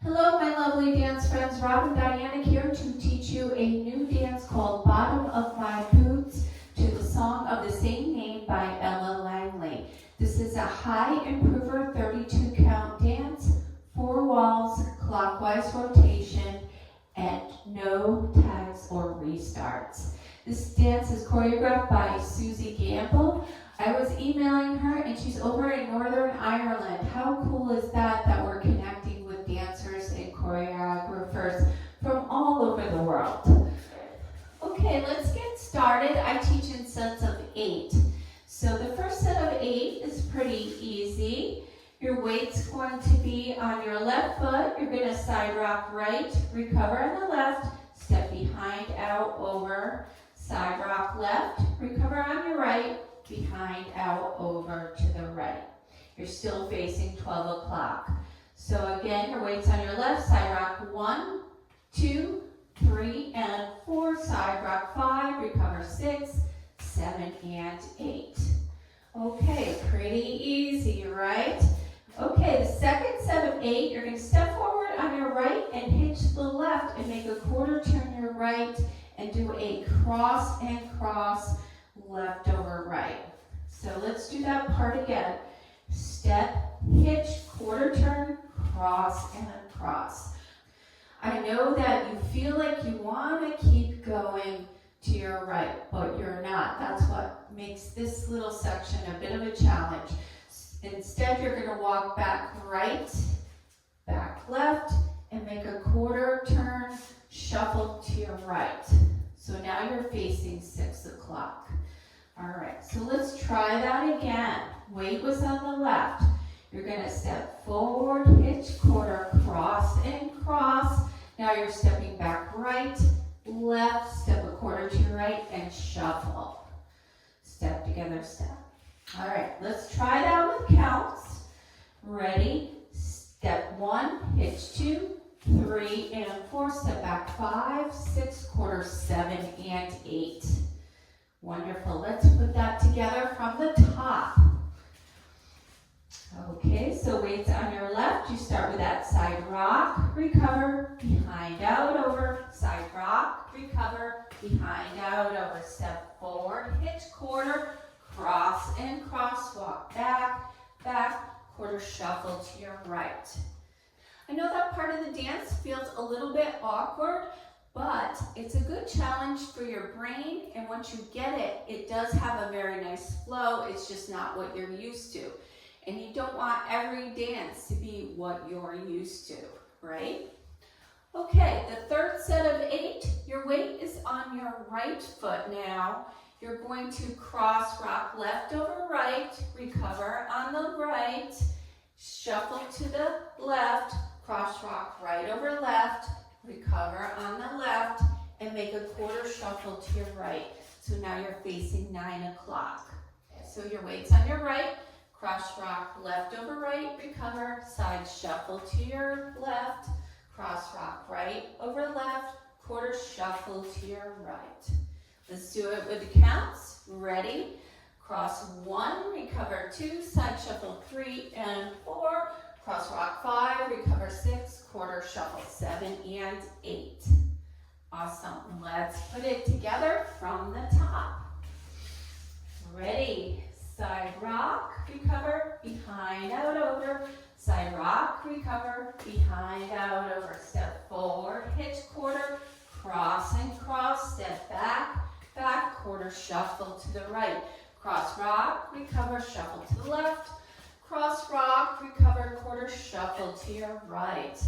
Hello, my lovely dance friends. Rob and Dyanick here to teach you a new dance called Bottom of My Boots to the song of the same name by Langley. This is a high improver 32 count dance, 4 walls, clockwise rotation, and no tags or restarts. This dance is choreographed by Suzi. I was emailing her and she's over in Northern Ireland. How cool is that we're connecting with dancers and choreographers from all over the world. Okay, let's get started. I teach in sets of 8. So the first set of 8 is pretty easy. Your weight's going to be on your left foot. You're going to side rock right, recover on the left, step behind, out, over, side rock left, recover on your right, behind, out, over to the right. You're still facing 12 o'clock. So again, your weight's on your left, side rock 1, 2, 3, and 4, side rock 5, recover 6, 7, and 8. Okay, pretty easy, right? Okay, the second set of 8, you're going to step forward on your right and hitch the left and make a quarter turn your right and do a cross and cross left over right. So let's do that part again. Step, hitch, quarter turn, cross, and cross. I know that you feel like you want to keep going to your right, but you're not. That's what makes this little section a bit of a challenge. Instead, you're going to walk back right, back left, and make a quarter turn, shuffle to your right. So now you're facing 6 o'clock. All right, so let's try that again. Weight was on the left. You're going to step forward, hitch, quarter, cross, and cross. Now you're stepping back right, left, step a quarter to your right, and shuffle. Step together, step. All right, let's try that with counts. Ready? Step 1, hitch 2, 3, and 4. Step back 5, 6, quarter, 7, and 8. Wonderful. Let's put that together from the top. Okay, so weights on your left. You start with that side rock, recover, behind, out, over, side rock, recover, behind, out, over. Step forward, hitch, quarter, cross and cross, walk back, back, quarter shuffle to your right. I know that part of the dance feels a little bit awkward, but it's a good challenge for your brain, and once you get it, it does have a very nice flow. It's just not what you're used to. And you don't want every dance to be what you're used to, right? Okay, the third set of 8, your weight is on your right foot now. You're going to cross rock left over right, recover on the right, shuffle to the left, cross rock right over left, recover on the left, and make a quarter shuffle to your right. So now you're facing 9 o'clock. So your weight's on your right, cross rock left over right, recover, side shuffle to your left, cross rock right over left, quarter shuffle to your right. Let's do it with the counts. Ready? Cross 1, recover 2, side shuffle 3 and 4, cross rock 5, recover 6, quarter shuffle 7 and 8. Awesome. Let's put it together from the top. Ready? Side rock, recover, behind, out, over. Side rock, recover, behind, out, over. Step forward, hitch, quarter, cross and cross, step back, back, quarter shuffle to the right. Cross rock, recover, shuffle to the left. Cross rock, recover, quarter shuffle to your right.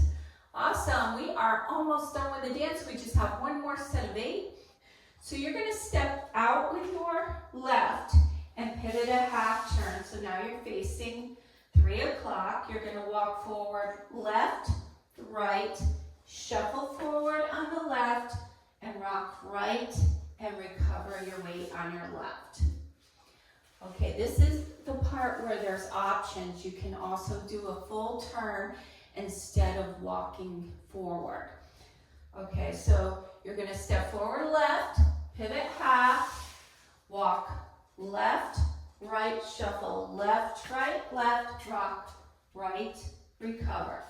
Awesome. We are almost done with the dance. We just have one more set of 8. So you're going to step out with your left and pivot a half turn. So now you're facing 3 o'clock. You're going to walk forward, left, right, shuffle forward on the left, and rock right and recover your weight on your left. Okay, this is the part where there's options. You can also do a full turn instead of walking forward. Okay, so you're going to step forward left, pivot half, walk left, right, shuffle left, right, rock, right, recover.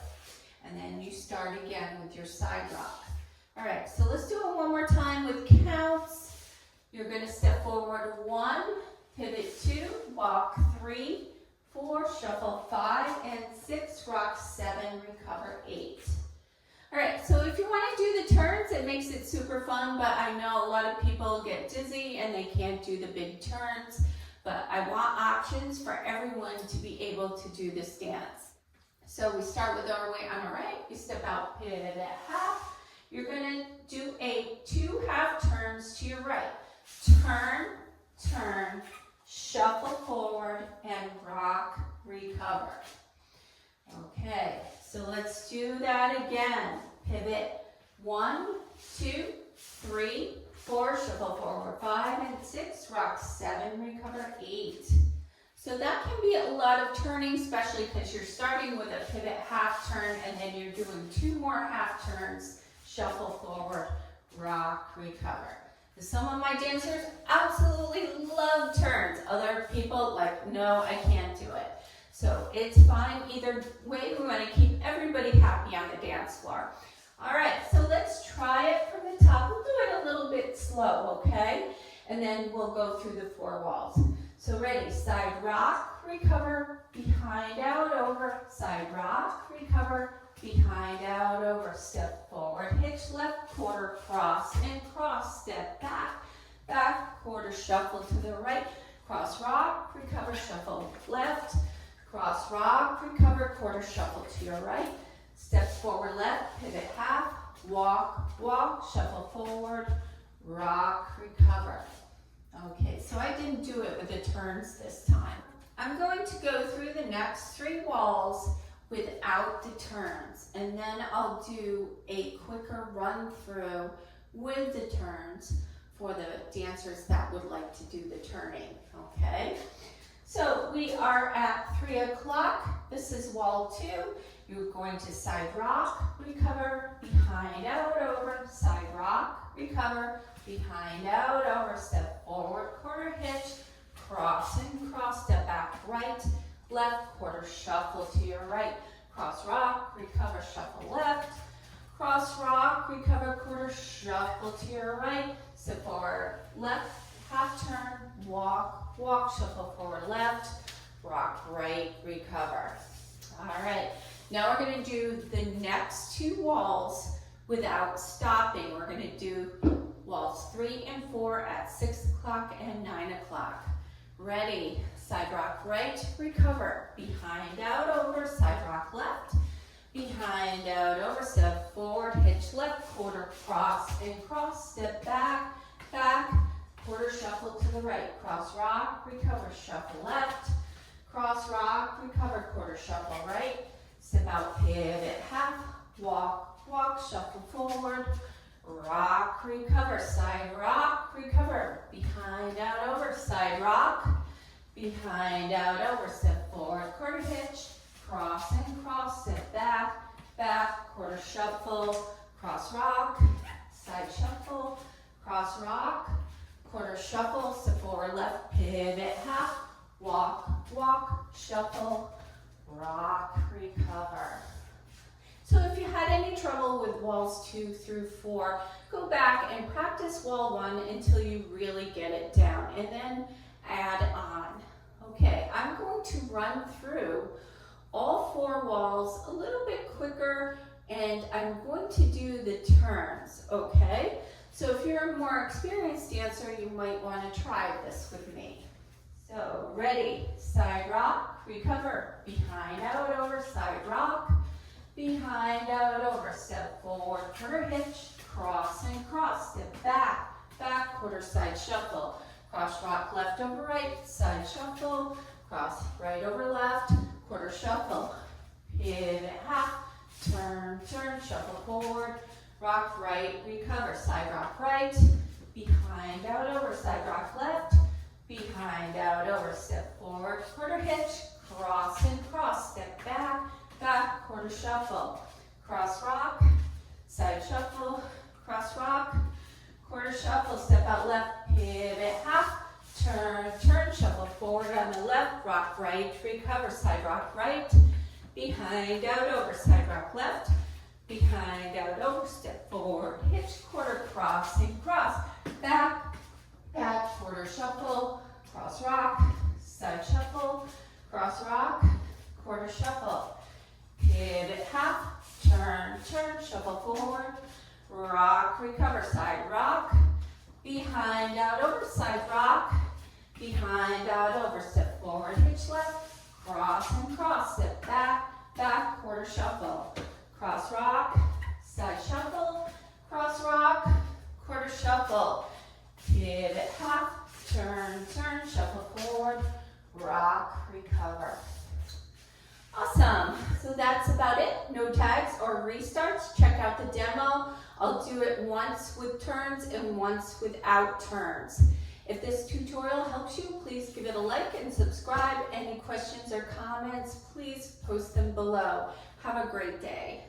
and then you start again with your side rock. All right, so let's do it one more time with counts. You're going to step forward 1, pivot 2, walk 3, 4, shuffle 5, and 6, rock 7, recover 8. All right, so if you want to do the turns, it makes it super fun, but I know a lot of people get dizzy and they can't do the big turns, but I want options for everyone to be able to do this dance. So we start with our weight on our right, you step out, pivot half. You're going to do a 2 half turns to your right. Turn, turn, shuffle forward, and rock, recover. Okay, so let's do that again. Pivot 1, 2, 3, 4, shuffle forward 5 and 6, rock 7, recover 8. So that can be a lot of turning, especially because you're starting with a pivot half turn and then you're doing 2 more half turns, shuffle forward, rock, recover. Some of my dancers absolutely love turns. Other people like, no, I can't do it. So it's fine either way. We want to keep everybody happy on the dance floor. All right, so let's try it from the top. We'll do it a little bit slow, okay? And then we'll go through the 4 walls. So ready, side rock, recover, behind, out, over, side rock, recover, behind, out, over, step forward, hitch left, quarter, cross, and cross, step back, back, quarter, shuffle to the right, cross rock, recover, shuffle left, cross rock, recover, quarter, shuffle to your right, step forward left, pivot half, walk, walk, shuffle forward, rock, recover. Okay, so I didn't do it with the turns this time. I'm going to go through the next 3 walls without the turns, and then I'll do a quicker run through with the turns for the dancers that would like to do the turning, okay? So we are at 3 o'clock. This is wall 2. You're going to side rock, recover, behind, out, over, side rock, recover, behind, out, over, step forward, quarter hitch, cross and cross, step back, right, left, quarter shuffle to your right, cross rock, recover, shuffle left, cross rock, recover, quarter shuffle to your right, step forward, left, half turn, walk, walk, shuffle forward, left, rock, right, recover. All right, now we're going to do the next 2 walls without stopping. We're going to do walls 3 and 4 at 6 o'clock and 9 o'clock. Ready, side rock right, recover, behind, out, over, side rock left, behind, out, over, step forward, hitch left, quarter, cross and cross, step back, back, quarter shuffle to the right, cross rock, recover, shuffle left, cross rock, recover, quarter shuffle right, step out, pivot half, walk, walk, shuffle forward, rock, recover, side rock, recover, behind, out, over, side rock, behind, out, over, step forward, quarter hitch, cross and cross, step back, back, quarter shuffle, cross rock, side shuffle, cross rock, quarter shuffle, step forward, left, pivot half, walk, walk, shuffle, rock, recover. So if you had any trouble with walls 2 through 4, go back and practice wall 1 until you really get it down, and then add on. Okay, I'm going to run through all 4 walls a little bit quicker, and I'm going to do the turns, okay? So if you're a more experienced dancer, you might want to try this with me. So ready, side rock, recover, behind, out, over, side rock, behind, out, over, step forward, quarter hitch, cross and cross, step back, back, quarter side shuffle, cross rock left over right, side shuffle, cross right over left, quarter shuffle, pivot half, turn, turn, shuffle forward, rock right, recover, side rock right, behind, out, over, side rock left, behind, out, over, step forward, quarter hitch, cross and cross, step back, back, quarter shuffle, cross rock, side shuffle, cross rock, quarter shuffle, step out left, pivot half, turn, turn, shuffle forward on the left, rock right, recover, side rock right, behind, out, over, side rock left, behind, out, over, step forward, hitch, quarter cross, and cross, back, back, quarter shuffle, cross rock, side shuffle, cross rock, quarter shuffle, pivot half, turn, turn, shuffle forward, rock, recover, side rock, behind, out, over, side rock, behind, out, over, step forward, hitch left, cross and cross, step back, back, quarter shuffle, cross rock, side shuffle, cross rock, quarter shuffle, pivot half, turn, turn, shuffle forward, rock, recover. Awesome, so that's about it. No tags or restarts. Check out the demo. I'll do it once with turns and once without turns. If this tutorial helps you, please give it a like and subscribe. Any questions or comments, please post them below. Have a great day.